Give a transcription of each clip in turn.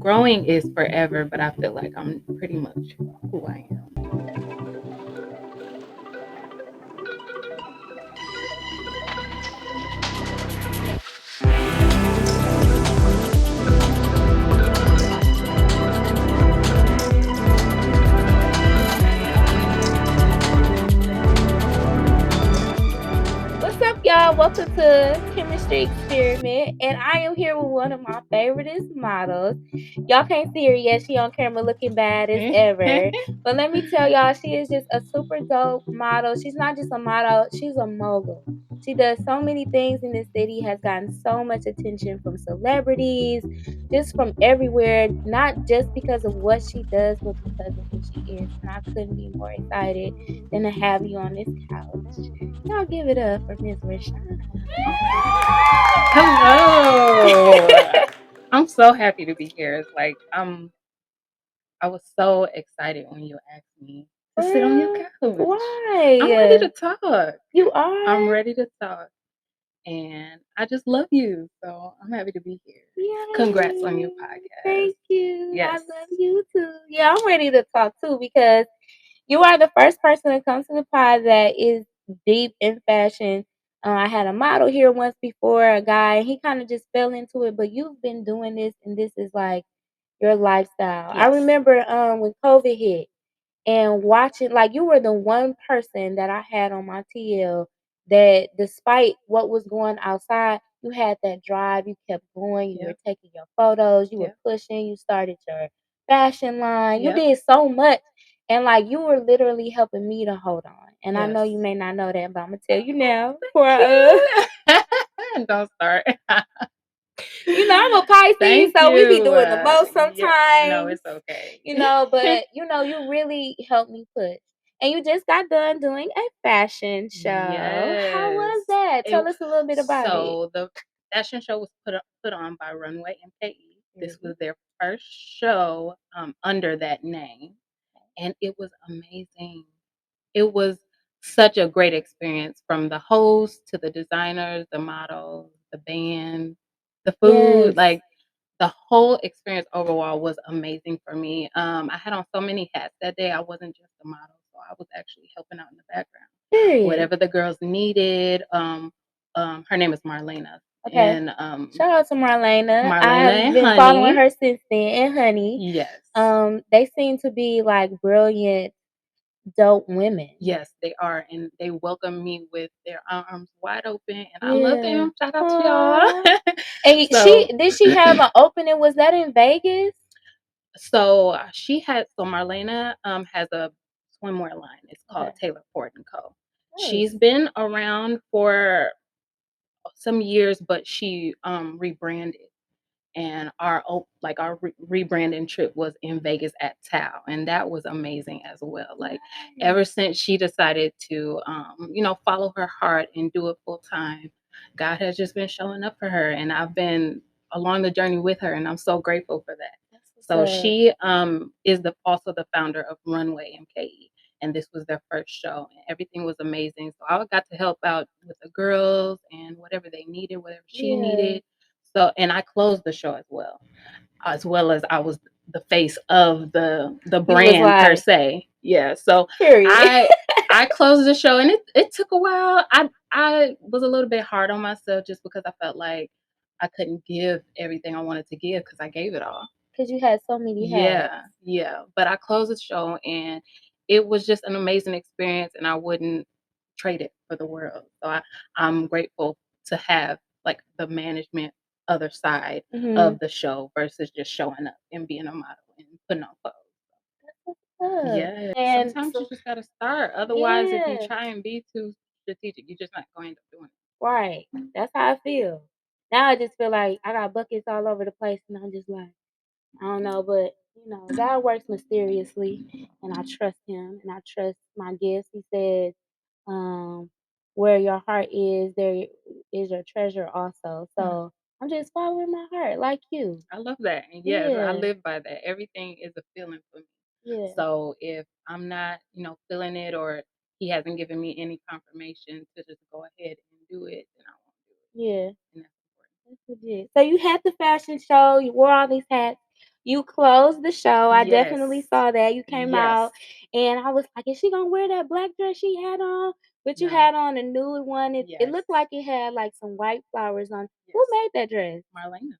growing is forever, but I feel like I'm pretty much who I am. What's up, y'all? Welcome to Kimistry ExSPIRITment, and I am here with one of my favoriteest models. Y'all can't see her yet; she on camera looking bad as ever. But let me tell y'all, she is just a super dope model. She's not just a model; she's a mogul. She does so many things in this city, has gotten so much attention from celebrities, just from everywhere. Not just because of what she does, but because of who she is. And I couldn't be more excited than to have you on this couch. Y'all give it up for Miss Richon. Hello. I'm so happy to be here. It's like I was so excited when you asked me to sit on your couch. Why? I'm ready to talk. You are? I'm ready to talk. And I just love you. So I'm happy to be here. Yay. Congrats on your podcast. Thank you. Yes. I love you too. Yeah, I'm ready to talk too because you are the first person to come to the pod that is deep in fashion. I had a model here once before, a guy, he kind of just fell into it, but you've been doing this and this is like your lifestyle. I Yes. remember when COVID hit and watching, like, you were the one person that I had on my TL that despite what was going outside, you had that drive, you kept going, you were Yep. taking your photos, you Yep. were pushing, you started your fashion line, you Yep. did so much. And like you were literally helping me to hold on. And I know Yes. you may not know that, but I'm gonna tell you now. Don't start. You know, I'm a Pisces, Thank so we be you. doing the most sometimes. Yeah, no, it's okay. You know, but you know, you really helped me push. And you just got done doing a fashion show. How was Yes. that? Tell us a little bit about it. So the fashion show was put on by Runway MKE. This was their first show under that name, and it was amazing. It was such a great experience, from the host to the designers, the models, the band, the food. Yes. Like, the whole experience overall was amazing for me. I had on so many hats that day. I wasn't just a model, so I was actually helping out in the background. Period. Whatever the girls needed. Her name is Marlena. Okay. And shout out to Marlena. Marlena I've and been Honey. following her since then, and Honey. Yes. They seem to be like brilliant, dope women. Yes, they are, and they welcome me with their arms wide open, and I love them. Shout out to y'all. And So, did she have an opening? Was that in Vegas? So Marlena has a swimwear line. It's called Taylor Port and Co. She's been around for some years, but she rebranded. And our rebranding trip was in Vegas at Tao, and that was amazing as well. Like, ever since she decided to follow her heart and do it full time, God has just been showing up for her, and I've been along the journey with her, and I'm so grateful for that. So she is also the founder of Runway MKE, and this was their first show, and everything was amazing. So I got to help out with the girls and whatever they needed, whatever she needed. So, and I closed the show as well as I was the face of the brand per se. Yeah. So I closed the show, and it took a while. I was a little bit hard on myself just because I felt like I couldn't give everything I wanted to give because I gave it all. Because you had so many hats. Yeah. But I closed the show, and it was just an amazing experience, and I wouldn't trade it for the world. So I'm grateful to have like the management other side of the show versus just showing up and being a model and putting on clothes. Yeah. And sometimes you just gotta start. Otherwise, if you try and be too strategic, you're just not going to end up doing it. Right. That's how I feel. Now I just feel like I got buckets all over the place, and I'm just like, I don't know, but you know, God works mysteriously, and I trust Him, and I trust my gifts. He says, "Where your heart is, there is your treasure." Also, so I'm just following my heart, like you. I love that, and yes, I live by that. Everything is a feeling for me. Yeah. So if I'm not, feeling it, or He hasn't given me any confirmation to just go ahead and do it, then I won't do it. Yeah. And that's important. That's legit. So you had the fashion show. You wore all these hats. You closed the show. I definitely Yes. saw that. You came out, Yes. and I was like, "Is she gonna wear that black dress she had on?" But you No. had on a nude one. It Yes. looked like it had like some white flowers on. Who Yes. made that dress? Marlena.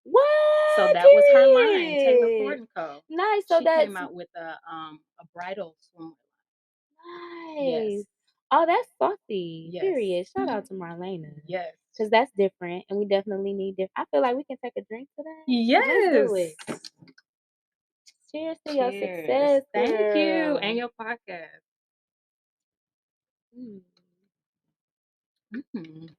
So What? that was her line, Taylor Period. Ford& Co. Nice. So She that's came out with a bridal swimwear line. nice. Yes. Oh, that's saucy. Yes. Period. Shout out to Marlena. Yes. Cause that's different, and we definitely need different. I feel like we can take a drink today. Let's Yes. do it. Cheers to your Cheers. success, Thank you. girl. And your podcast. Mm. Mm.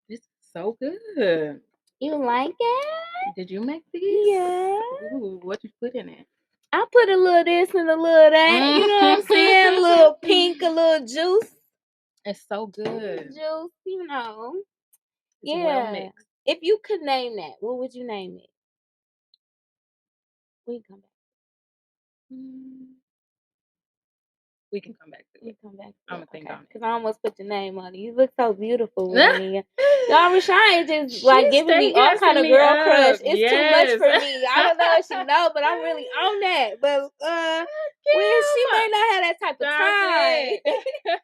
This is so good. You like it? Did you make these? Yeah. Ooh, what you put in it? I put a little this and a little that. You know what I'm saying? A little pink, a little juice. It's so good. Juice, you know. It's well Yeah. mixed. If you could name that, what would you name it? We can come back. We can come back to We it. come back I'm to gonna it. think Okay. on Because I almost put your name on it. You look so beautiful with it. it. Y'all, Richon is just like She giving me stay all kind gassing of me girl up. crush. It's too much Yes. for me. I don't know if she know, but I'm really on that. But when she Kim, may not have that type of stop time. it.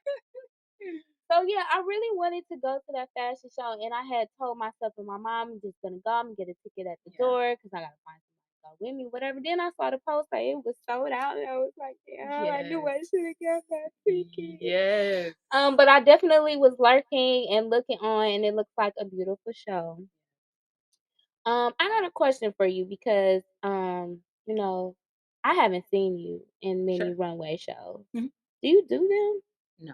So yeah, I really wanted to go to that fashion show, and I had told myself and my mom, I'm just gonna go. I'm gonna get a ticket at the door because I gotta find somebody to go with me, whatever. Then I saw the post like it was sold out, and I was like, yeah, I knew I Yes. should have got that ticket. Yes. But I definitely was lurking and looking on, and it looks like a beautiful show. I got a question for you because you know, I haven't seen you in many Sure. runway shows. Mhm. Do you do them? No,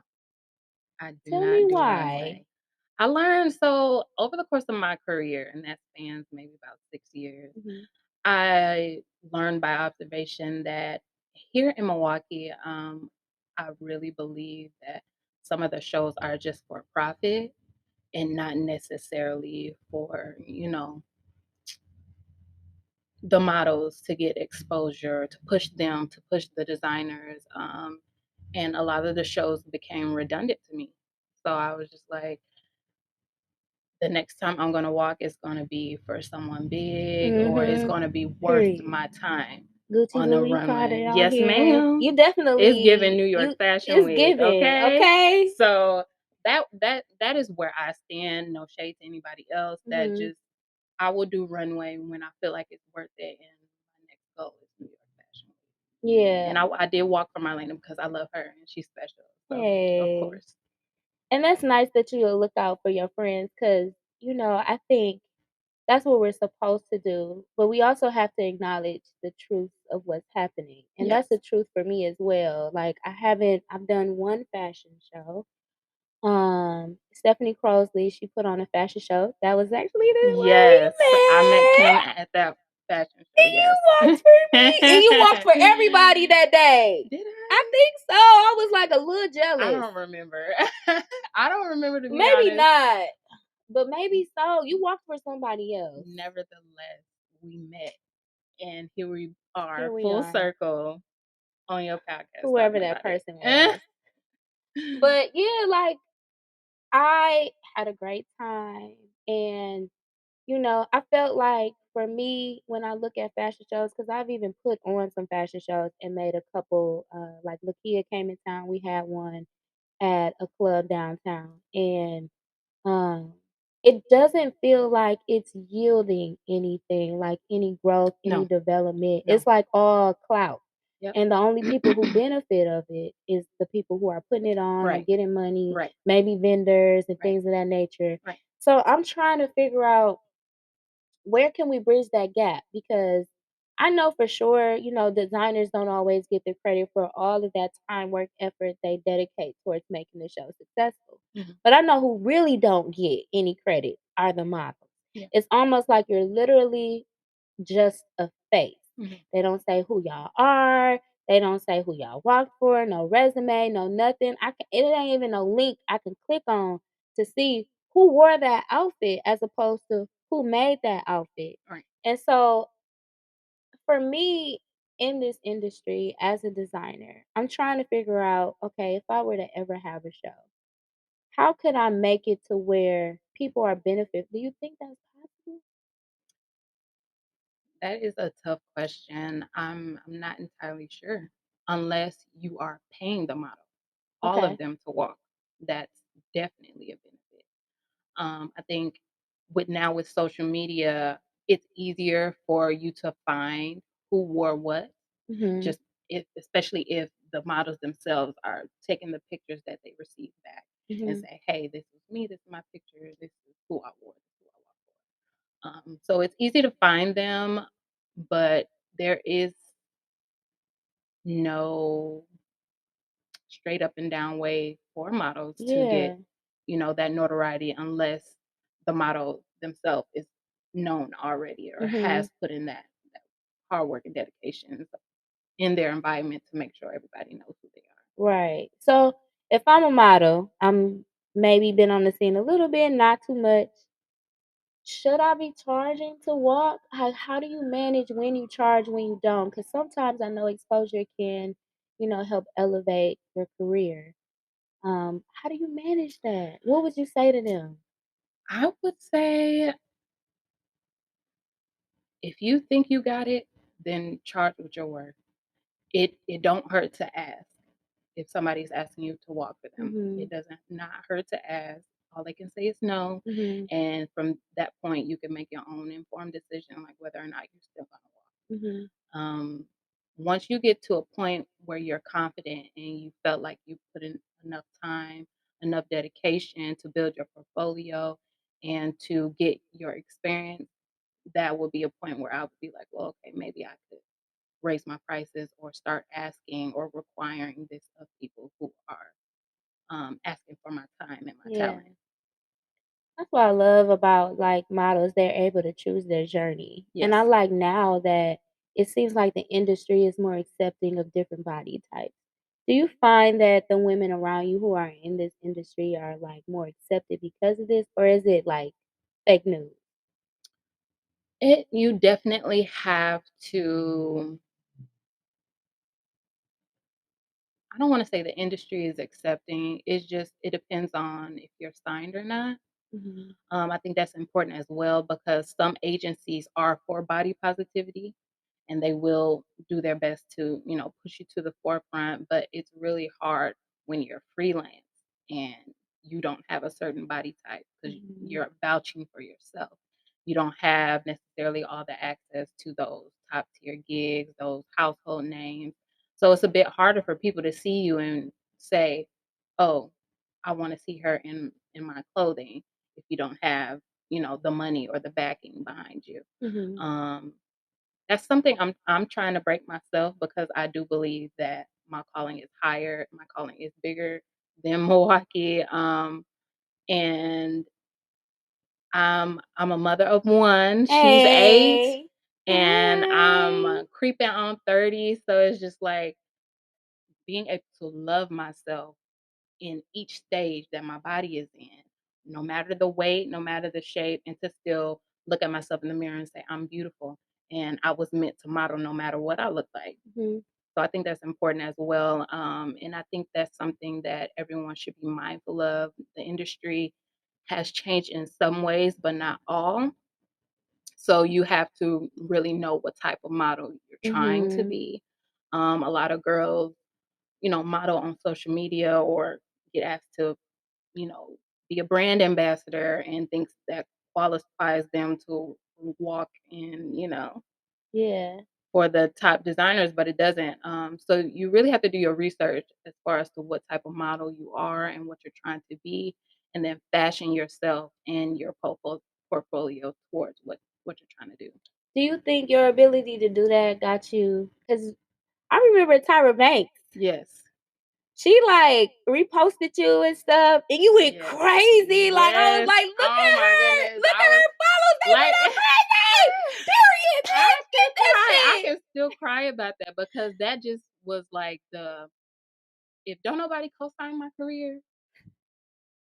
I do Tell me not do why. runway. I learned so over the course of my career, and that spans maybe about 6 years. Mhm. I learned by observation that here in Milwaukee, I really believe that some of the shows are just for profit and not necessarily for, the models to get exposure, to push them, to push the designers. And a lot of the shows became redundant to me. So I was just like, the next time I'm gonna walk is gonna be for someone big or it's Mhm. gonna be worth Period. my time Gucci on a Louis Prada runway. out Yes, here. ma'am. You It's giving New definitely York you. Fashion It's Week, giving. okay? Okay. So that is where I stand. No shade to anybody else. That Mhm. just I will do runway when I feel like it's worth it, and my next goal is New York Fashion Week. And Yeah. I did walk for Marlena because I love her and she's special. So of Hey. course, And that's nice that you look out for your friends because, I think that's what we're supposed to do. But we also have to acknowledge the truth of what's happening. And yes, that's the truth for me as well. Like, I've done one fashion show. Stephanie Crosley, she put on a fashion show. That was actually the one we yes. I met Kim met. at that fashion show. And you Yes. walked for me. And you walked for everybody that day. Did I I? think so. I was like a little I jealous. don't remember. I don't remember to be Maybe honest. not. But maybe so. You walked for somebody else. Nevertheless, we met, and here we are, Here we full are. circle on your podcast Whoever talking that about it. person was. But yeah, like I had a great time. And, I felt like for me, when I look at fashion shows, because I've even put on some fashion shows and made a couple, like Lakia came in town, we had one at a club downtown. And um, it doesn't feel like it's yielding anything, like any growth, any No, development. no. It's like all clout. Yep. And the only people who benefit of it is the people who are putting it on or Right. getting money, Right. maybe vendors and Right. things of that nature. Right. So I'm trying to figure out where can we bridge that gap? Because I know for sure, designers don't always get the credit for all of that time, work, effort they dedicate towards making the show successful. Mhm. But I know who really don't get any credit are the models. Yeah. It's almost like you're literally just a face. Mhm. They don't say who y'all are. They don't say who y'all walked for. No resume. No nothing. It ain't even no link I can click on to see who wore that outfit as opposed to who made that outfit. Right. And so for me in this industry as a designer, I'm trying to figure out, okay, if I were to ever have a show, how could I make it to where people are benefit? Do you think that's possible? That is a tough question. I'm not entirely sure unless you are paying the model, all of Okay. them to walk. That's definitely a benefit. I think with social media, it's easier for you to find who wore what. Mhm. Just if, especially if the models themselves are taking the pictures that they receive back and Mhm. say, "Hey, this is me. This is my picture. This is who I wore. This is who I wore." So it's easy to find them, but there is no straight up and down way for models to get, Yeah. that notoriety unless the model themselves is known already or Mhm. has put in that hard work and dedication in their environment to make sure everybody knows who they are. Right. So if I'm a model, I'm maybe been on the scene a little bit, not too much. Should I be charging to walk? How do you manage when you charge, when you don't? Because sometimes I know exposure can, help elevate your career. How do you manage that? What would you say to them? I would say if you think you got it, then charge with your word. It don't hurt to ask. If somebody's asking you to walk for them, it Mhm. doesn't not hurt to ask. All they can say is no, Mhm. and from that point, you can make your own informed decision, like whether or not you're still gonna walk. Mhm. Um, Once you get to a point where you're confident and you felt like you put in enough time, enough dedication to build your portfolio and to get your experience, that will be a point where I would be like, well, okay, maybe I could raise my prices or start asking or requiring this of people who are asking for my time and my Yeah. talent. That's what I love about like models. They're able to choose their journey. And I Yes. like now that it seems like the industry is more accepting of different body types. Do you find that the women around you who are in this industry are like more accepted because of this, or is it like fake news? You definitely have to, I don't want to say the industry is accepting. It's just it depends on if you're signed or not. Mhm. I think that's important as well because some agencies are for body positivity and they will do their best to, push you to the forefront, but it's really hard when you're freelance and you don't have a certain body type because Mhm. you're vouching for yourself. You don't have necessarily all the access to those top tier gigs, those household names. So it's a bit harder for people to see you and say, "Oh, I want to see her in my clothing," if you don't have, the money or the backing behind you. Mhm. Um, that's something I'm trying to break myself because I do believe that my calling is higher, my calling is bigger than Milwaukee. And I'm a mother of one. She's 8, Hey. and I'm Hey. creeping on 30. So it's just like being able to love myself in each stage that my body is in, no matter the weight, no matter the shape, and to still look at myself in the mirror and say, I'm beautiful. And I was meant to model no matter what I look like. Mhm. So I think that's important as well. And I think that's something that everyone should be mindful of. The industry has changed in some ways, but not all. So you have to really know what type of model you're trying to Mhm. be. A lot of girls, model on social media or get asked to, you know, be a brand ambassador and thinks that qualifies them to walk in, Yeah. for the top designers, but it doesn't. So you really have to do your research as far as to what type of model you are and what you're trying to be, and then fashion yourself and your portfolio towards what you're trying to do. Do you think your ability to do that got you? Because I remember Tyra Banks. Yes. She, like, reposted you and stuff, and you went Yes. crazy, like, I was Yes. like, Oh my goodness. look I at was her follows, they like, went up crazy! Period, I bitch, can get that cry. I shit!" can still cry about that because that just was like the if don't nobody co-sign my career,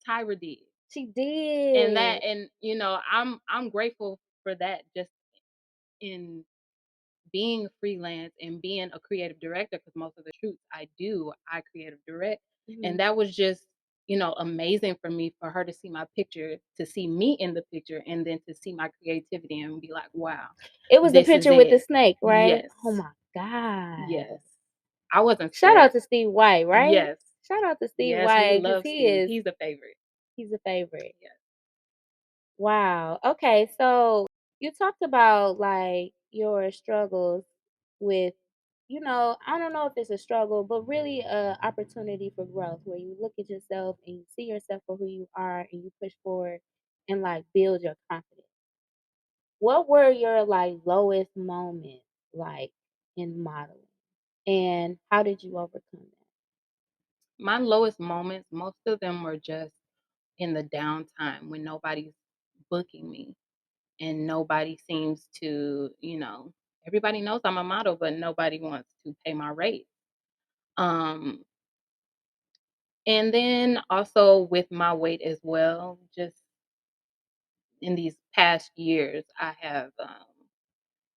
Tyra did. She And did. I'm grateful for that just in being freelance and being a creative director because most of the shoots I creative direct, and Mhm. that was just amazing for me for her to see my picture, to see me in the picture, and then to see my creativity and be like, wow, It was the this is picture with the it. snake, right? Yes. Oh my god. Yes. I wasn't Shout scared. out to Steve White, right? Yes. Shout out to Steve Yes, we White because love Steve. He's a favorite. he's a favorite. Yes. Wow. Okay, so you talked about like your struggles with, I don't know if it's a struggle, but really a opportunity for growth where you look at yourself and you see yourself for who you are and you push forward and like build your confidence. What were your like lowest moments like in modeling and how did you overcome that? My lowest moments, most of them were just in the downtime when nobody's booking me and nobody seems to, everybody knows I'm a model, but nobody wants to pay my rate. Um, and then also with my weight as well, just in these past years, I have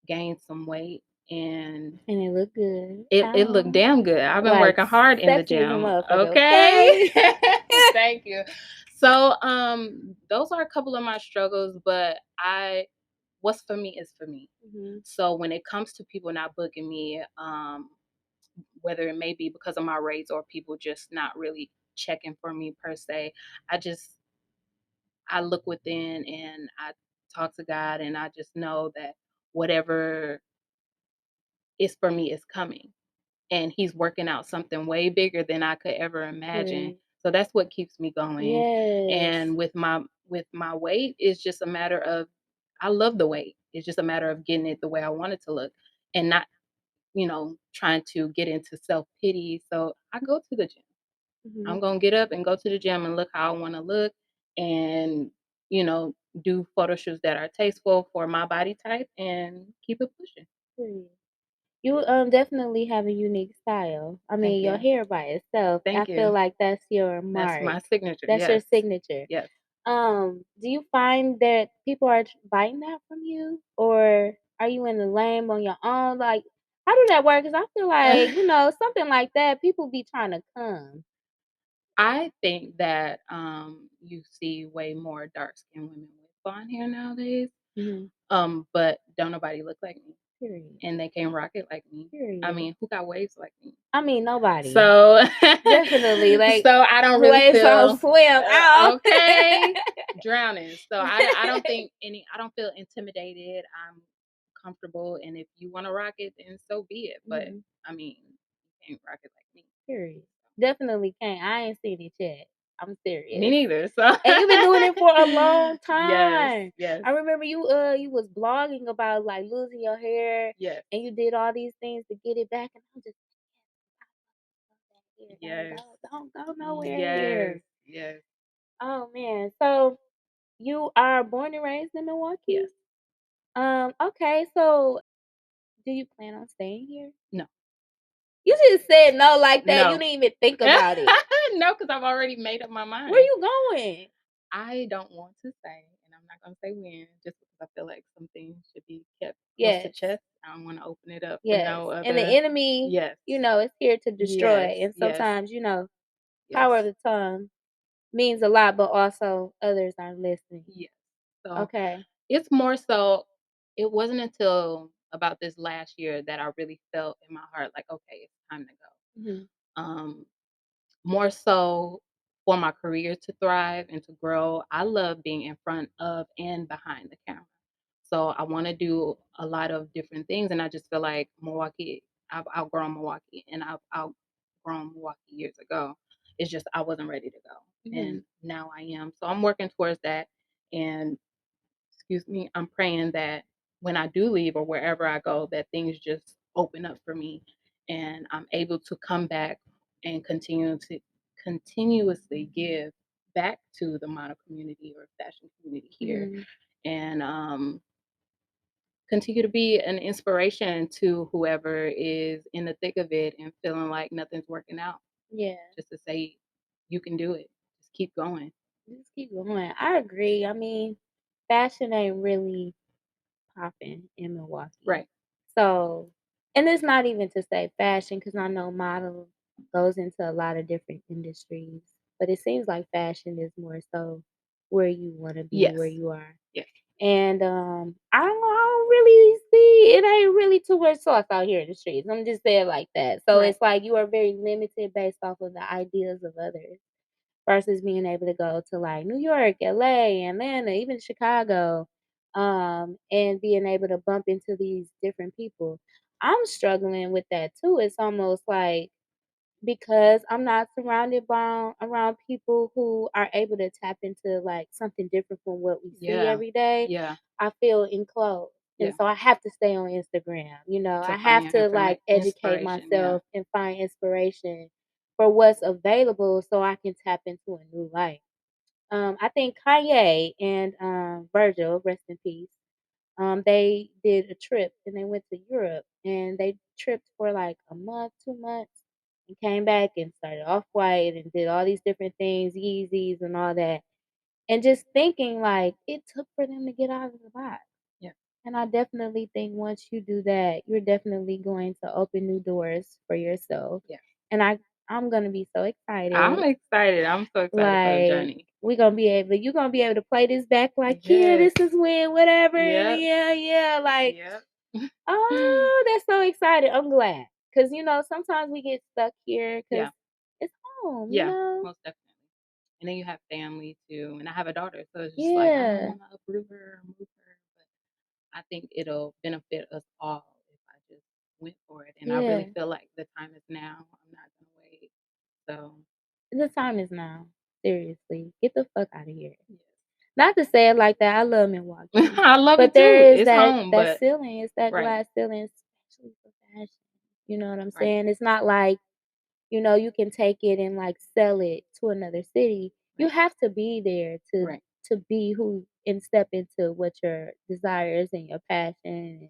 gained some weight and And it looked good. it looked damn good. I've been Like working hard in the sexy as a gym. motherfucker, okay? Okay. Thank you. So those are a couple of my struggles, but what's for me is for me. Mhm. So when it comes to people not booking me, whether it may be because of my rates or people just not really checking for me per se, I look within and I talk to God and I just know that whatever is for me is coming. And he's working out something way bigger than I could ever imagine. Right. So that's what keeps me going. Yes. And with my weight, it's just a matter of I love the weight. It's just a matter of getting it the way I want it to look and not, trying to get into self-pity. So I go to the gym. Mhm. I'm gonna get up and go to the gym and look how I wanna look and, you know, do photo shoots that are tasteful for my body type and keep it pushing. Period. You definitely have a unique style. I Thank mean, your you. hair by itself, I Thank feel you. like that's your That's mark. my signature. That's your Yes. signature. Yes. Do you find that people are buying that from you, or are you in the lane on your own? Like, how do that work? Because I feel like something like that, people be trying to come. I think that you see way more dark skinned women with blonde hair nowadays. Mhm. But don't nobody look like me. Period. And they can't rock it like me. I Period. mean, who got waves like me? I mean, nobody. So Definitely, like so I don't really waves don't feel swim out. okay drowning. So I don't think I don't feel intimidated. I'm comfortable and if you want to rock it then so be it. But Mhm. I mean, you can't rock it like me. Period. Definitely can't. I ain't seen it yet. I'm Me serious. neither. So And you've been doing it for a long yes, time. yes, I remember you was blogging about like losing your hair yes, and you did all these things to get it back and I'm just here. yes, Don't go nowhere yes, here. yes, Oh man. So you are born and raised in Milwaukee? yes. Okay, so do you plan on staying here? No, You just said no like that. You no. didn't even think about it. No, because I've already made up my Where mind. you going? I don't want to say, and I'm not gonna say when, just because I feel like some things should be kept close to Yes. chest. I don't want to open it up for Yes. no And the other. enemy, Yes, is here to yes, destroy. And yes, sometimes, power of yes, the tongue means a lot, but also others are listening. yes. So Okay. it's more so. It wasn't until about this last year that I really felt in my heart like, okay, it's time to go. Mhm. Um, More so for my career to thrive and to grow, I love being in front of and behind the camera. So I want to do a lot of different things, and I just feel like Milwaukee. I've outgrown Milwaukee, and I've outgrown Milwaukee years ago. It's just I wasn't ready to go, Mhm. and now I am. So I'm working towards that, and excuse me, I'm praying that when I do leave or wherever I go, that things just open up for me and I'm able to come back and continuously give back to the model community or fashion community here Mhm. and continue to be an inspiration to whoever is in the thick of it and feeling like nothing's working out. Yeah. Just to say, you can do it. Just keep going. Just keep going. I agree. I mean, fashion ain't really popping in Milwaukee. Right. So, and it's not even to say fashion because I know model goes into a lot of different industries. but it seems like fashion is more so where you wanna be, Yes. where you are. Yes. And, I don't really see it ain't really too much sauce out here in the streets. I'm just saying like that. So Right. it's like you are very limited based off of the ideas of others versus being able to go to like New York, LA, Atlanta, even Chicago, and being able to bump into these different people. I'm struggling with that too. It's almost like because I'm not surrounded by around people who are able to tap into, like, something different from what we see Yeah. every day, Yeah. I feel enclosed, and Yeah. so I have to stay on Instagram, To I find have your to, like, educate inspiration. Yeah. myself and find inspiration for what's available so I can tap into a new life. I think Kanye and, Virgil, rest in peace, they did a trip and they went to Europe and they tripped for like a month, 2 months, and came back and started off white and did all these different things, Yeezys and all that. And just thinking like it took for them to get out of the box. Yeah. And I definitely think once you do that, you're definitely going to open new doors for yourself. Yeah. And I'm gonna be so I'm excited. excited. I'm so excited for the Like journey. you're gonna be able to play this back like, yeah, Yes. this is when whatever, and Yep. yeah, yeah, like Yep. oh, that's so excited. I'm glad. Cause sometimes we get stuck here because Yeah. it's home, Yeah. Most definitely. And then you have family too. And I have a daughter, so it's just like I don't Yeah, want to uproot her or move her, but I think it'll benefit us all if I just went for it. And I yeah. really feel like the time is now. I'm not gonna wait. So The time is now. Seriously. Get the fuck out of here. yes. Not to say it like that. I love Milwaukee. I love But it there too. is It's that home, that but ceiling, it's that right, glass ceiling, especially for fashion. You know what I'm right, saying? It's not like you can take it and like sell it to another city. You right, have to be there right. to be who and step into what your desires and your passion and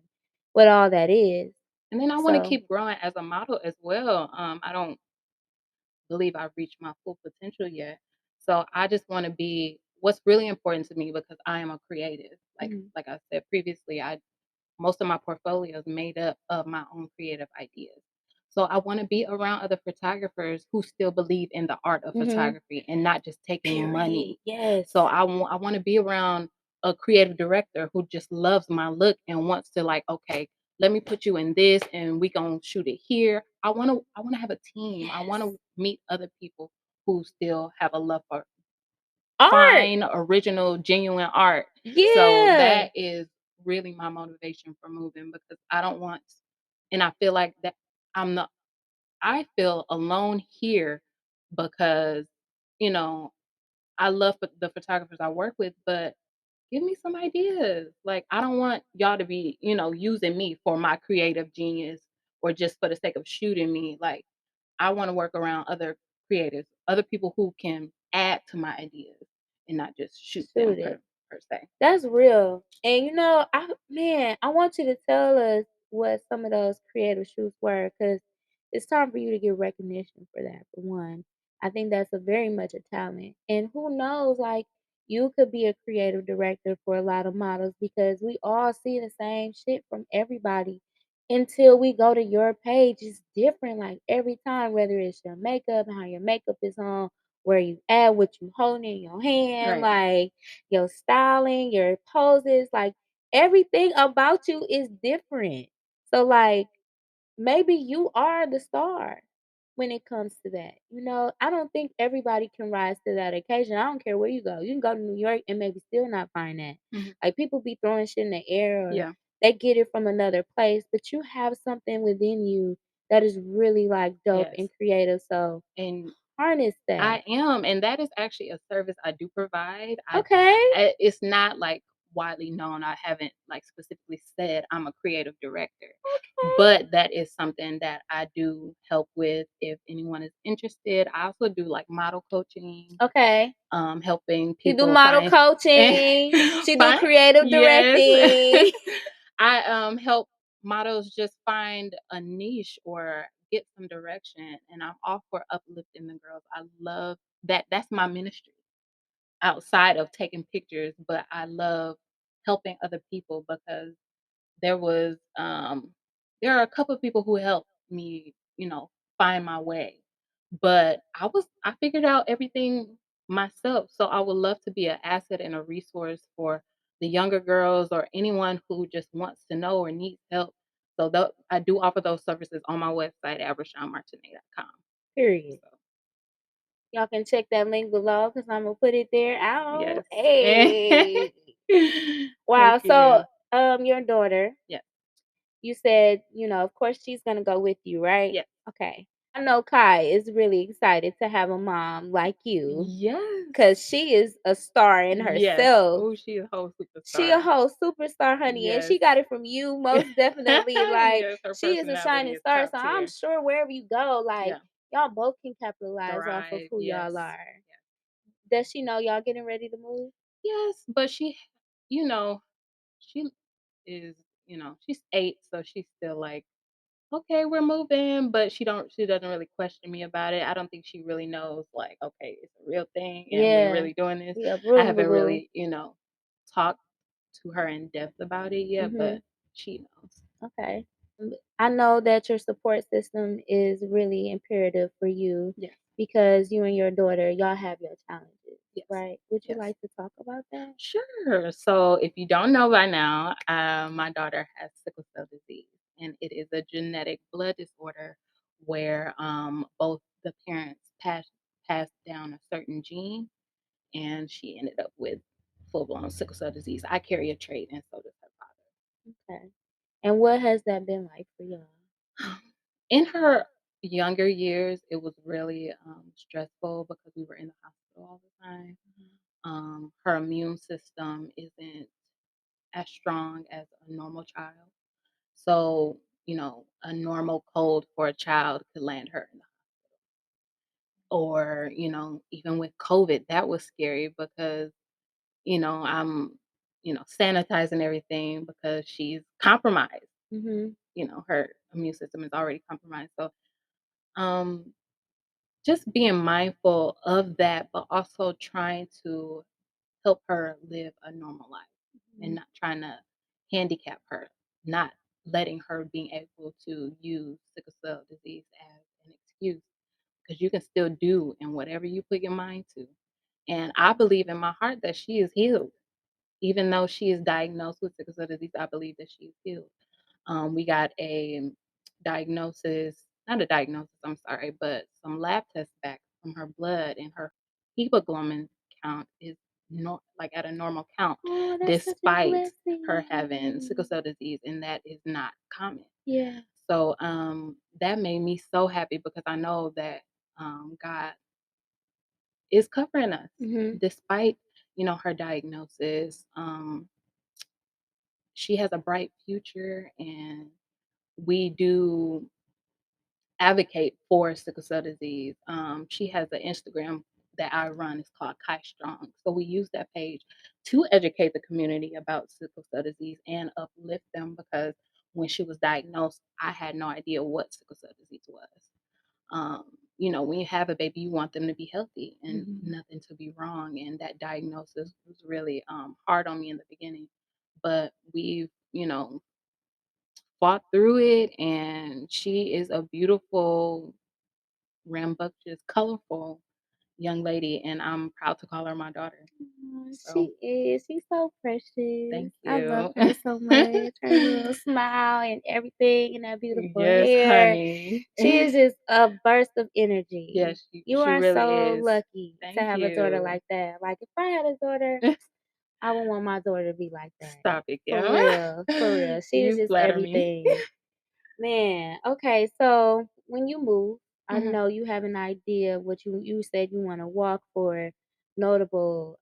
what all that is. And then I want to So, keep growing as a model as well. I don't believe I've reached my full potential yet. So I just want to be what's really important to me because I am a creative. mhm, Like I said previously, I most of my portfolio is made up of my own creative ideas. So I want to be around other photographers who still believe in the art of mhm. photography and not just taking Period. money. Yes. So I want to be around a creative director who just loves my look and wants to like, okay, let me put you in this and we gonna shoot it here. I wanna have a team. I Yes. wanna meet other people who still have a love for Art. fine, original, genuine art. So Yeah. that is really my motivation for moving because I don't want and I feel like that I'm the I feel alone here because, you know, I love the photographers I work with, but give me some ideas. Like I don't want y'all to be, using me for my creative genius or just for the sake of shooting me. Like I want to work around other creatives, other people who can add to my ideas and not just shoot them Shoot per it. per se. That's real. And I want you to tell us what some of those creative shoots were, because it's time for you to get recognition for that. For one, I think that's a very much a talent. And who knows, like you could be a creative director for a lot of models because we all see the same shit from everybody until we go to your page. It's different, like every time, whether it's your makeup, how your makeup is on, where you at, what you holding in your hand, Right. like your styling, your poses, like everything about you is different. So like maybe you are the star when it comes to that. I don't think everybody can rise to that occasion. I don't care where you go. You can go to New York and maybe still not find that. Mhm. Like people be throwing shit in the air or Yeah. they get it from another place, but you have something within you that is really like dope Yes. and creative. So And harness that. I am, and that is actually a service I do provide. Okay. It's not like widely known. I haven't like specifically said I'm a creative director, Okay. but that is something that I do help with if anyone is interested. I also do like model coaching, Okay. helping She do people model find coaching. She do find creative yes. directing. I help models just find a niche or get some direction and I'm all for uplifting the girls. I love that. That's my ministry outside of taking pictures, but I love helping other people because there was there are a couple of people who helped me, find my way. But I figured out everything myself, so I would love to be an asset and a resource for the younger girls or anyone who just wants to know or needs help. So I do offer those services on my website at RichonMartinet.com. Period. So, Y'all can check that link below because I'm gonna put it there. Ow, yes. hey. Wow. Thank So, you. your daughter, Yeah. you said, of course she's gonna go with you, right? Yes. Okay. I know Kai is really excited to have a mom like you Yes. because she is a star in Yes. herself. Oh, she a whole She a superstar. whole superstar, honey, and Yes. she got it from you most definitely. Like Yes, her she is a personality shining is star, top so I'm tier. sure wherever you go, like Yeah. y'all both can capitalize off of Thrive. who Yes. y'all are. Yes. Does she know y'all getting ready to move? Yes, but you know, she is, she's 8, so she's still like, "Okay, we're moving," but she doesn't really question me about it. I don't think she really knows, like, okay, it's a real thing and we're Yeah. really doing this. Yeah, I boom, boo haven't boo. really, talked to her in depth about it yet, Mhm. but she knows. Okay. I know that your support system is really imperative for you Yes. because you and your daughter, y'all have your challenges, Yes. right? Would you Yes. like to talk about that? Sure. So, if you don't know by now, my daughter has sickle cell disease, and it is a genetic blood disorder where both the parents passed down a certain gene, and she ended up with full blown sickle cell disease. I carry a trait, and so does her Okay. And what has that been like for y'all? father. In her younger years, it was really stressful because we were in the hospital all the time. Her immune system isn't as strong as a normal child. So, a normal cold for a child could land her in the or, even with COVID, that was scary because, I'm, sanitizing everything because she's compromised. Mhm. Her immune system is already compromised. So, um, just being mindful of that, but also trying to help her live a normal life and Mhm. not trying to handicap her, not letting her being able to use sickle cell disease as an excuse because you can still do in whatever you put your mind to. And I believe in my heart that she is healed. Even though she is diagnosed with sickle cell disease, I believe that she is healed. We got a diagnosis, not a diagnosis, I'm sorry, but some lab tests back from her blood, and her hemoglobin count is not like at a normal count, Oh, that's such a despite her having sickle blessing. cell disease, and that is not common. Yeah. So that made me so happy because I know that God is covering us Mhm. despite her diagnosis. She has a bright future, and we do advocate for sickle cell disease. She has an Instagram that I run. It's called Kai Strong. So we use that page to educate the community about sickle cell disease and uplift them because when she was diagnosed, I had no idea what sickle cell disease was. When you have a baby, you want them to be healthy and Mhm. nothing to be wrong. And that diagnosis was really hard on me in the beginning. But we've, fought through it, and she is a beautiful, rambunctious, colorful young lady, and I'm proud to call her my daughter. Aw, So, she is. She's so precious. thank I love you. her so much. Her little smile and everything and that beautiful Yes, hair. honey. She is just a burst of energy. Yes, You she are really so is. lucky to Thank have a daughter you. like that. Like if I had a daughter, I would want my daughter to be like that. Stop it, For Kim. real. For real. She is You just flatter me. everything. Man, okay, so when you move, I Mhm. know you have an idea what you said you want to walk for notable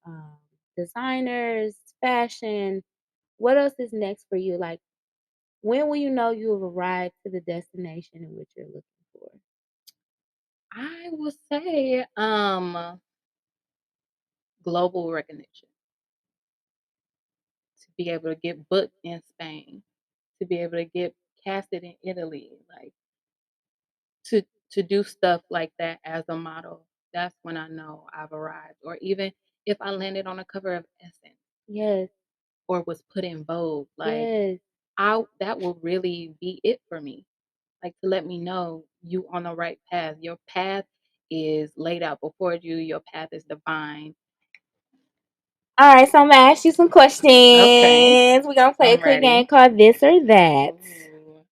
designers, fashion. What else is next for you? Like when will you know you have arrived to the destination in which you're looking for? I will say, global recognition, to be able to get booked in Spain, to be able to get casted in Italy, like to to do stuff like that as a model. That's when I know I've arrived. Or even if I landed on a cover of Essence Yes, or was put in Vogue, like yes. I that will really be it for me. Like to let me know you on the right path. Your path is laid out before you. Your path is divine. All right, so I'm gonna ask you some questions. Okay. We're gonna play a quick game called This or That. Ooh.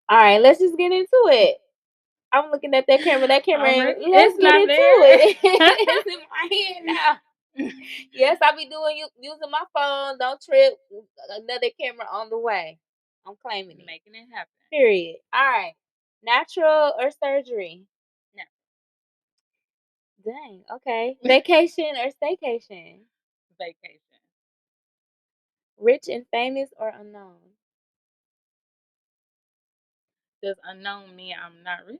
All right, let's just get into it. I'm looking at that camera. That camera. Let's get into it. It's in my hand now. Yes, I'll be using my phone. Don't trip. Another camera on the way. I'm claiming it. Making it happen. Period. All right. Natural or surgery? Natural. Dang. Okay. Vacation or staycation? Vacation. Rich and famous or unknown? Does unknown mean I'm not rich?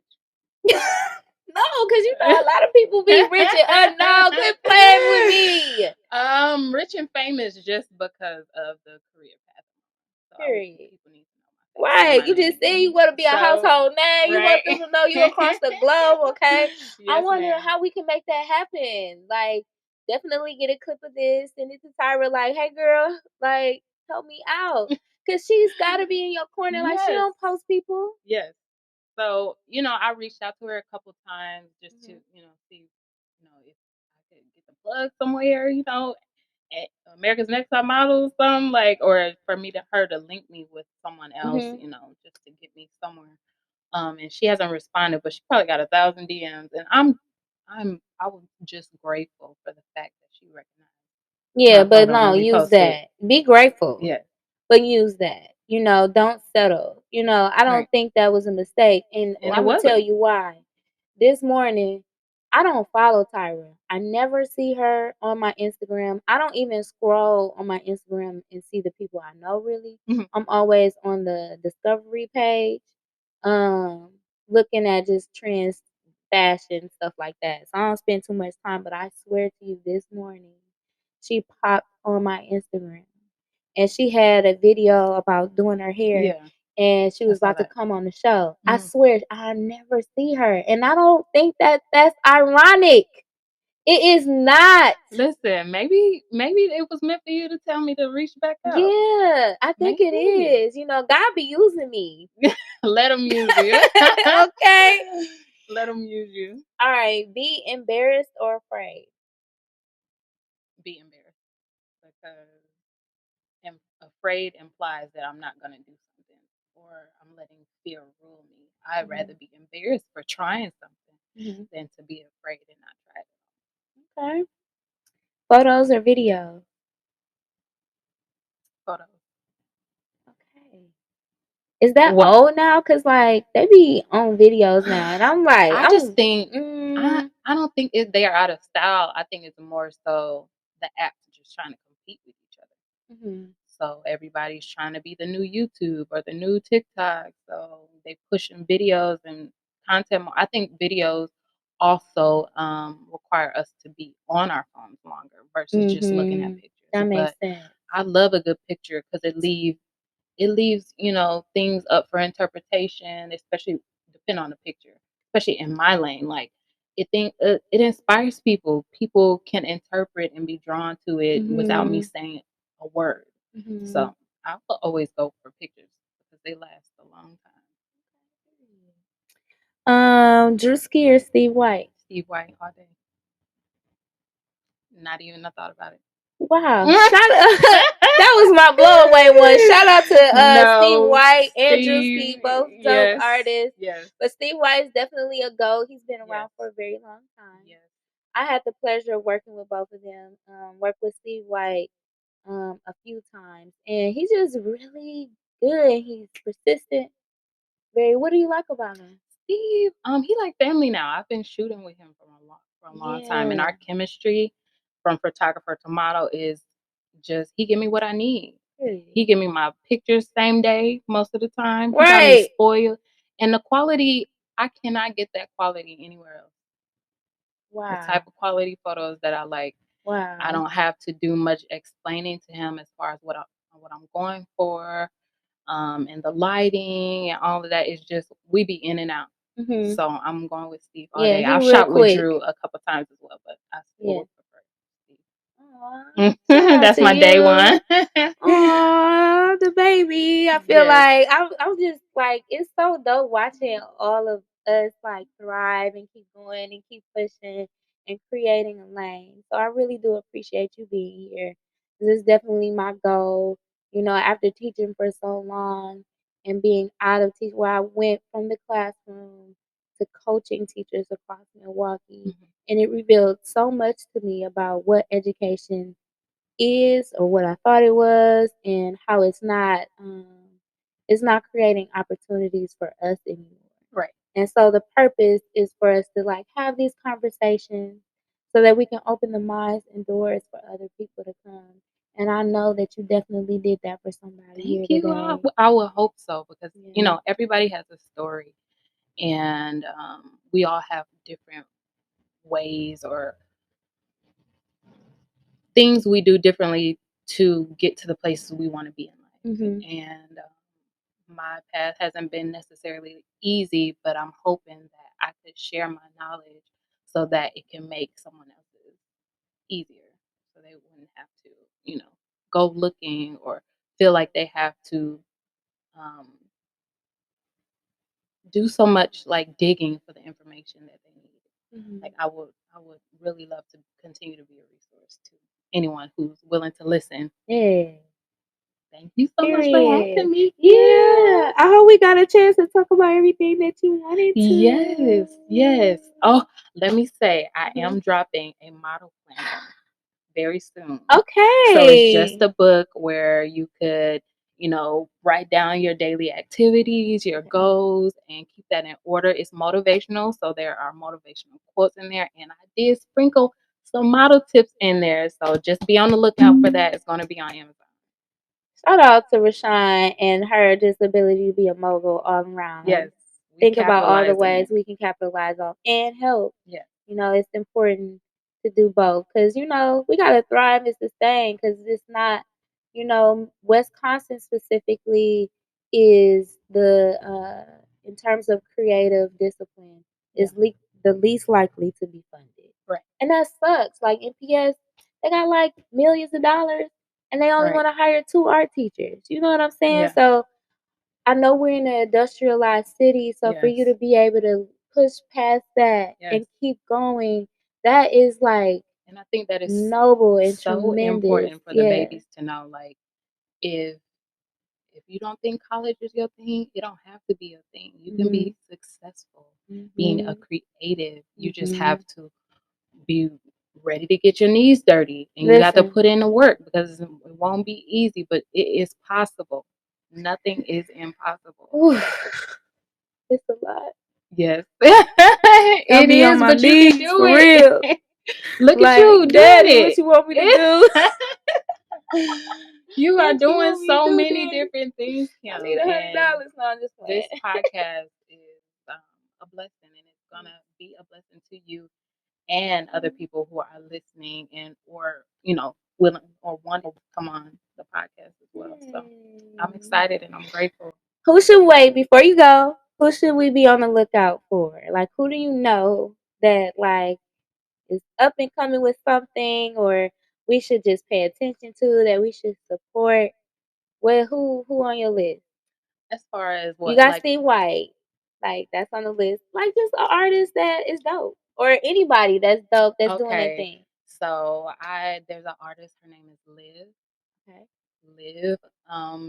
No, because you know a lot of people be rich and unknown. Quit playing with me. Rich and famous just because of the career path. So Period. People need to know my face. Right. You just said you want to be a household name. You want them to know you across the globe, okay? Yes, I wonder how we can make that happen. Like, definitely get a clip of this, send it to Tyra, like, hey girl, like, help me out. Because she's gotta be in your corner. Like, she don't post people. Yes. So, I reached out to her a couple times just to, see, if I could get the plug somewhere, at America's Next Top Model or something, or for her to link me with someone else, just to get me somewhere. And she hasn't responded, but she probably got 1,000 DMs, and I was just grateful for the fact that she recognized. Yeah, but no, use that. Be grateful. Yeah. But use that. Don't settle. I don't think that was a mistake. And I'm going to tell you why. This morning, I don't follow Tyra. I never see her on my Instagram. I don't even scroll on my Instagram and see the people I know, really. Mm-hmm. I'm always on the discovery page, looking at just trends, fashion, stuff like that. So I don't spend too much time, but I swear to you, this morning, she popped on my Instagram and she had a video about doing her hair. Yeah. And she was about to come on the show. Mm-hmm. I swear, I never see her. And I don't think that's ironic. It is not. Listen, maybe it was meant for you to tell me to reach back out. Yeah, I think it is. God be using me. Let him use you. Okay. Let him use you. All right. Be embarrassed or afraid? Be embarrassed. Because afraid implies that I'm not going to do something or I'm letting fear rule me. I'd rather be embarrassed for trying something than to be afraid and not try it. Okay. Photos or video? Photos. Okay. Is that old now? Because, they be on videos now. And I'm like, I just think, I don't think they are out of style. I think it's more so the apps are just trying to compete with each other. Mm-hmm. So everybody's trying to be the new YouTube or the new TikTok. So they pushing videos and content. I think videos also require us to be on our phones longer versus just looking at pictures. That makes sense. I love a good picture because it leaves things up for interpretation, especially depending on the picture. Especially in my lane, it inspires people. People can interpret and be drawn to it without me saying a word. Mm-hmm. So I will always go for pictures because they last a long time. Drewski or Steve White? Steve White all day. Not even a thought about it. Wow. That was my blowaway one. Shout out to Steve White and Drewski, both dope artists. Yes. But Steve White is definitely a GOAT. He's been around for a very long time. Yes. I had the pleasure of working with both of them. Worked with Steve White a few times. And he's just really good. He's persistent. What do you like about him? Steve, he like family now. I've been shooting with him for a long time. And our chemistry from photographer to model is just, he give me what I need. He give me my pictures same day most of the time. He got me spoiled. And the quality, I cannot get that quality anywhere else. Wow. The type of quality photos that I like. Wow. I don't have to do much explaining to him as far as what I'm going for. And the lighting and all of that is just, we be in and out. Mm-hmm. So I'm going with Steve all day. I've shot with Drew a couple times as well, but I still prefer Steve. That's my day one. Aww, the baby. I feel like I'm just like, it's so dope watching all of us like thrive and keep going and keep pushing and creating a lane. So I really do appreciate you being here. This is definitely my goal. You know, after teaching for so long and being out of teaching, where I went from the classroom to coaching teachers across Milwaukee, and it revealed so much to me about what education is or what I thought it was, and how it's not creating opportunities for us anymore. Right. And so the purpose is for us to like have these conversations so that we can open the minds and doors for other people to come. And I know that you definitely did that for somebody here Thank you. today. I would hope so because you Yeah. know everybody has a story, and we all have different ways or things we do differently to get to the places we want to be in life. And my path hasn't been necessarily easy, but I'm hoping that I could share my knowledge so that it can make someone else's easier, so they wouldn't have to, you know, go looking or feel like they have to um, do so much like digging for the information that they need. Like I would really love to continue to be a resource to anyone who's willing to listen. Yeah. Thank you so much for having me. Yeah. I hope we got a chance to talk about everything that you wanted to. Yes. Oh, let me say, I am dropping a model planner very soon. Okay. So it's just a book where you could, you know, write down your daily activities, your goals, and keep that in order. It's motivational, so there are motivational quotes in there, and I did sprinkle some model tips in there. So just be on the lookout for that. It's going to be on Amazon. Shout out to Richon and her disability to be a mogul all around. Yes. Think about all the ways we can capitalize on and help. Yeah. You know, it's important to do both because, you know, we got to thrive and sustain because it's not, you know, Wisconsin specifically is in terms of creative discipline, is the least likely to be funded. Right. And that sucks. Like NPS, they got like millions of dollars and they only want to hire 2 art teachers. You know what I'm saying? Yeah. So I know we're in an industrialized city, so for you to be able to push past that and keep going, that is like, and I think that is noble and so tremendous. important for the babies to know. Like, if you don't think college is your thing, it don't have to be a thing. You can be successful being a creative. You just have to be ready to get your knees dirty, and you have to put in the work because it won't be easy, but it is possible. Nothing is impossible. It's a lot. Yes. It is, on my but you can knees, do for it. real. Look at Like, you doing Daddy, it. what you want me to do? You are What you doing want me to so do, many Daddy? different things, Kim. I need $100. No, I'm just playing. This podcast is a blessing, and it's gonna be a blessing to you and other people who are listening and or you know willing or want to come on the podcast as well. So I'm excited and I'm grateful. Who should wait before you go? Who should we be on the lookout for? Like, who do you know that like is up and coming with something, or we should just pay attention to, that we should support? Well, who on your list? As far as You what, got like, Steve White, like that's on the list. Like just an artist that is dope, or anybody that's dope that's doing their thing. So there's an artist. Her name is Liv. Okay. Liv.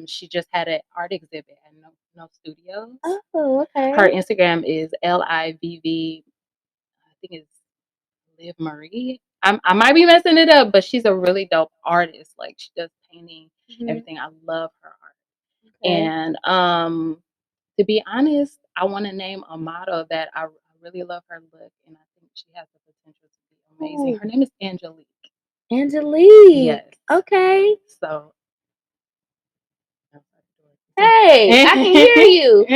She just had an art exhibit at No Studios. Oh, okay. Her Instagram is LIVV. I think it's Liv Marie. I might be messing it up, but she's a really dope artist. Like she does painting, everything. I love her art. Okay. And to be honest, I want to name a model that I really love her look, and I think she has the potential to be amazing. Her name is Angelique. Angelique. Yes. Okay. So. Hey, I can hear you.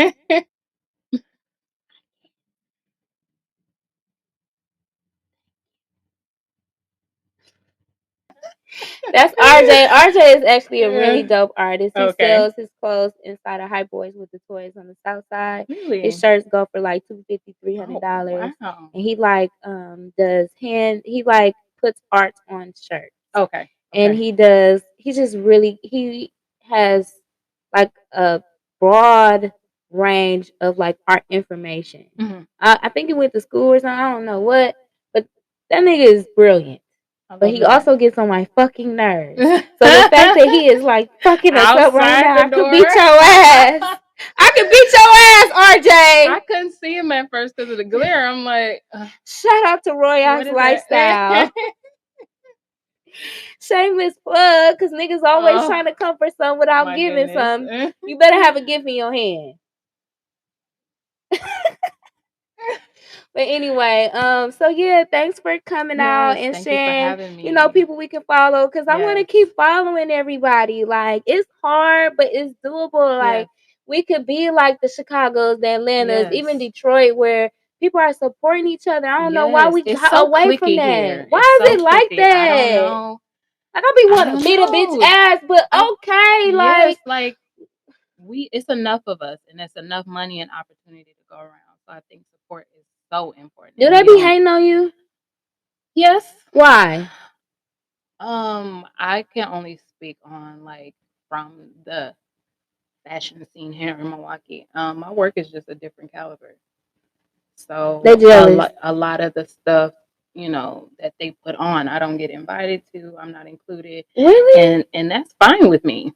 That's RJ. RJ is actually a really dope artist. He sells his clothes inside of Hype Boys with the Toys on the south side. Really? His shirts go for like $250, $300. Wow. And he like he like puts art on shirts. Okay. And he just really, he has like a broad range of like art information. I think he went to school or something. I don't know what, but that nigga is brilliant. But he also gets on my fucking nerves. So the fact that he is like fucking us up right now, I could beat your ass. I could beat your ass, RJ. I couldn't see him at first because of the glare. I'm like, shout out to Royale's Lifestyle. Shameless plug, because niggas always trying to come for some without giving some. You better have a gift in your hand. But anyway, so yeah, thanks for coming out and sharing. You know, people we can follow, because I want to keep following everybody. Like, it's hard, but it's doable. Like, we could be like the Chicagos, the Atlantas, even Detroit, where people are supporting each other. I don't know why we got away from that. Here. Why is it like that? I don't know. Like, I be wanting to beat a bitch ass, but okay, like it's enough of us, and it's enough money and opportunity to go around. So I think support is so important. Do they be hating on you? Yes. Why? I can only speak on like from the fashion scene here in Milwaukee. My work is just a different caliber. So a lot of the stuff, you know, that they put on, I don't get invited to. I'm not included. Really? And that's fine with me.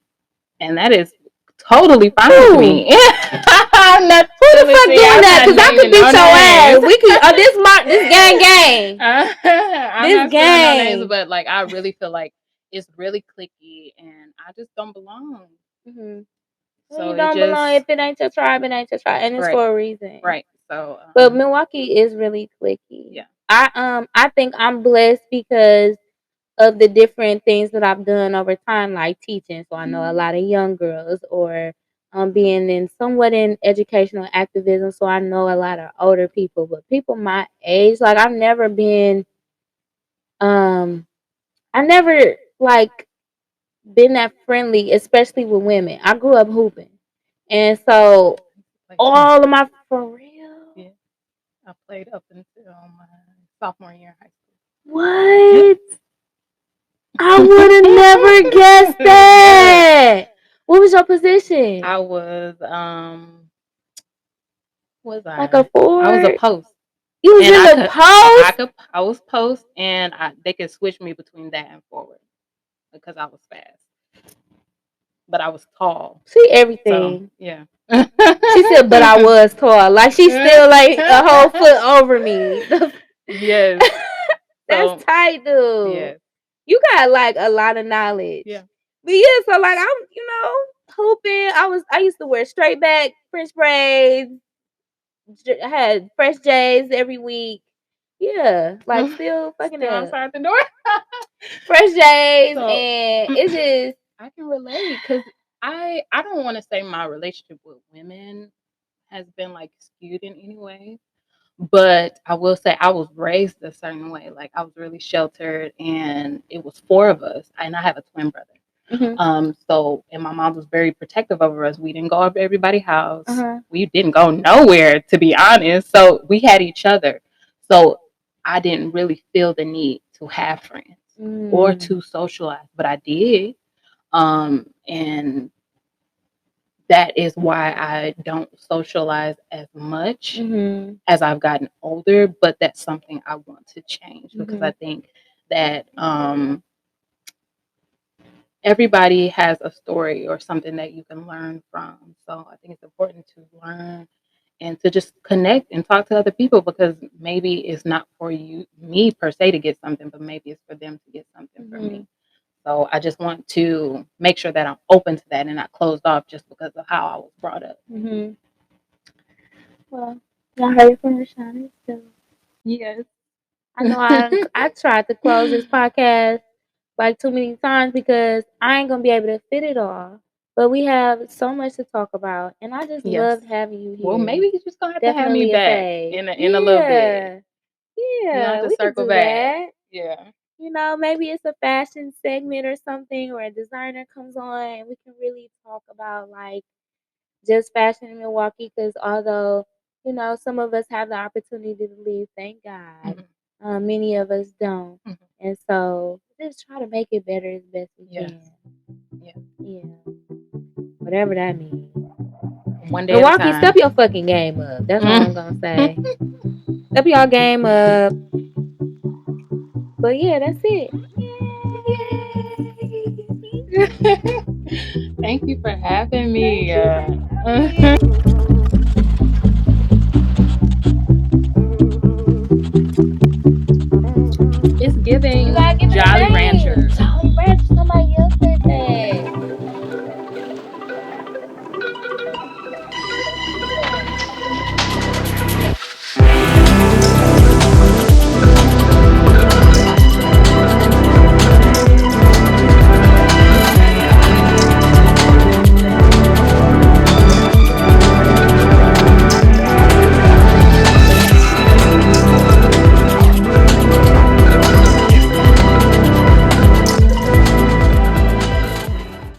And that is totally fine with me. I'm not. Who the fuck doing that? Because I could beat your ass. We could. This gang. I'm not saying no names, but like I really feel like it's really cliquey, and I just don't belong. Mm-hmm. So you don't belong. If it ain't your tribe, it ain't your tribe, and it's for a reason. Right. So, but Milwaukee is really cliquey. Yeah. I think I'm blessed because of the different things that I've done over time, like teaching. So I know a lot of young girls, or being in educational activism. So I know a lot of older people, but people my age, like I've never been, I never like been that friendly, especially with women. I grew up hooping, and so all of my, for real. Yeah, I played up until my sophomore year in high school. What? I would have never guessed that. What was your position? I was like a forward? I was a post. You was in the post? I was post, and they could switch me between that and forward because I was fast. But I was tall. See everything. So, yeah. She said, but I was tall. Like she's still like a whole foot over me. Yes. That's tight, dude. Yeah. You got like a lot of knowledge. Yeah. But yeah, so like I'm, hooping. I used to wear straight back French braids. I had fresh J's every week. Yeah, like still fucking still outside the door. fresh J's, and it's just I can relate because I don't want to say my relationship with women has been like skewed in any way, but I will say I was raised a certain way. Like I was really sheltered, and it was 4 of us, and I have a twin brother. Mm-hmm. So, and my mom was very protective over us. We didn't go up to everybody's house. We didn't go nowhere, to be honest. So we had each other. So I didn't really feel the need to have friends or to socialize, but I did. And that is why I don't socialize as much as I've gotten older. But that's something I want to change because I think that everybody has a story or something that you can learn from. So I think it's important to learn and to just connect and talk to other people because maybe it's not for me per se to get something, but maybe it's for them to get something from me. So I just want to make sure that I'm open to that and not closed off just because of how I was brought up. Well, y'all heard it from Richon. So yes, I know I tried to close this podcast like too many times because I ain't gonna be able to fit it all. But we have so much to talk about, and I just love having you here. Well, maybe you're just gonna have to have me back in a little bit. Yeah, we circle can do back. that. Yeah. Maybe it's a fashion segment or something, or a designer comes on, and we can really talk about like just fashion in Milwaukee. Because although some of us have the opportunity to leave, thank God, many of us don't, and so just try to make it better as best we can. Yeah, whatever that means. One day at a Milwaukee, time. step your fucking game up. That's all I'm gonna say. Step your game up. But yeah, that's it. Thank you for having me.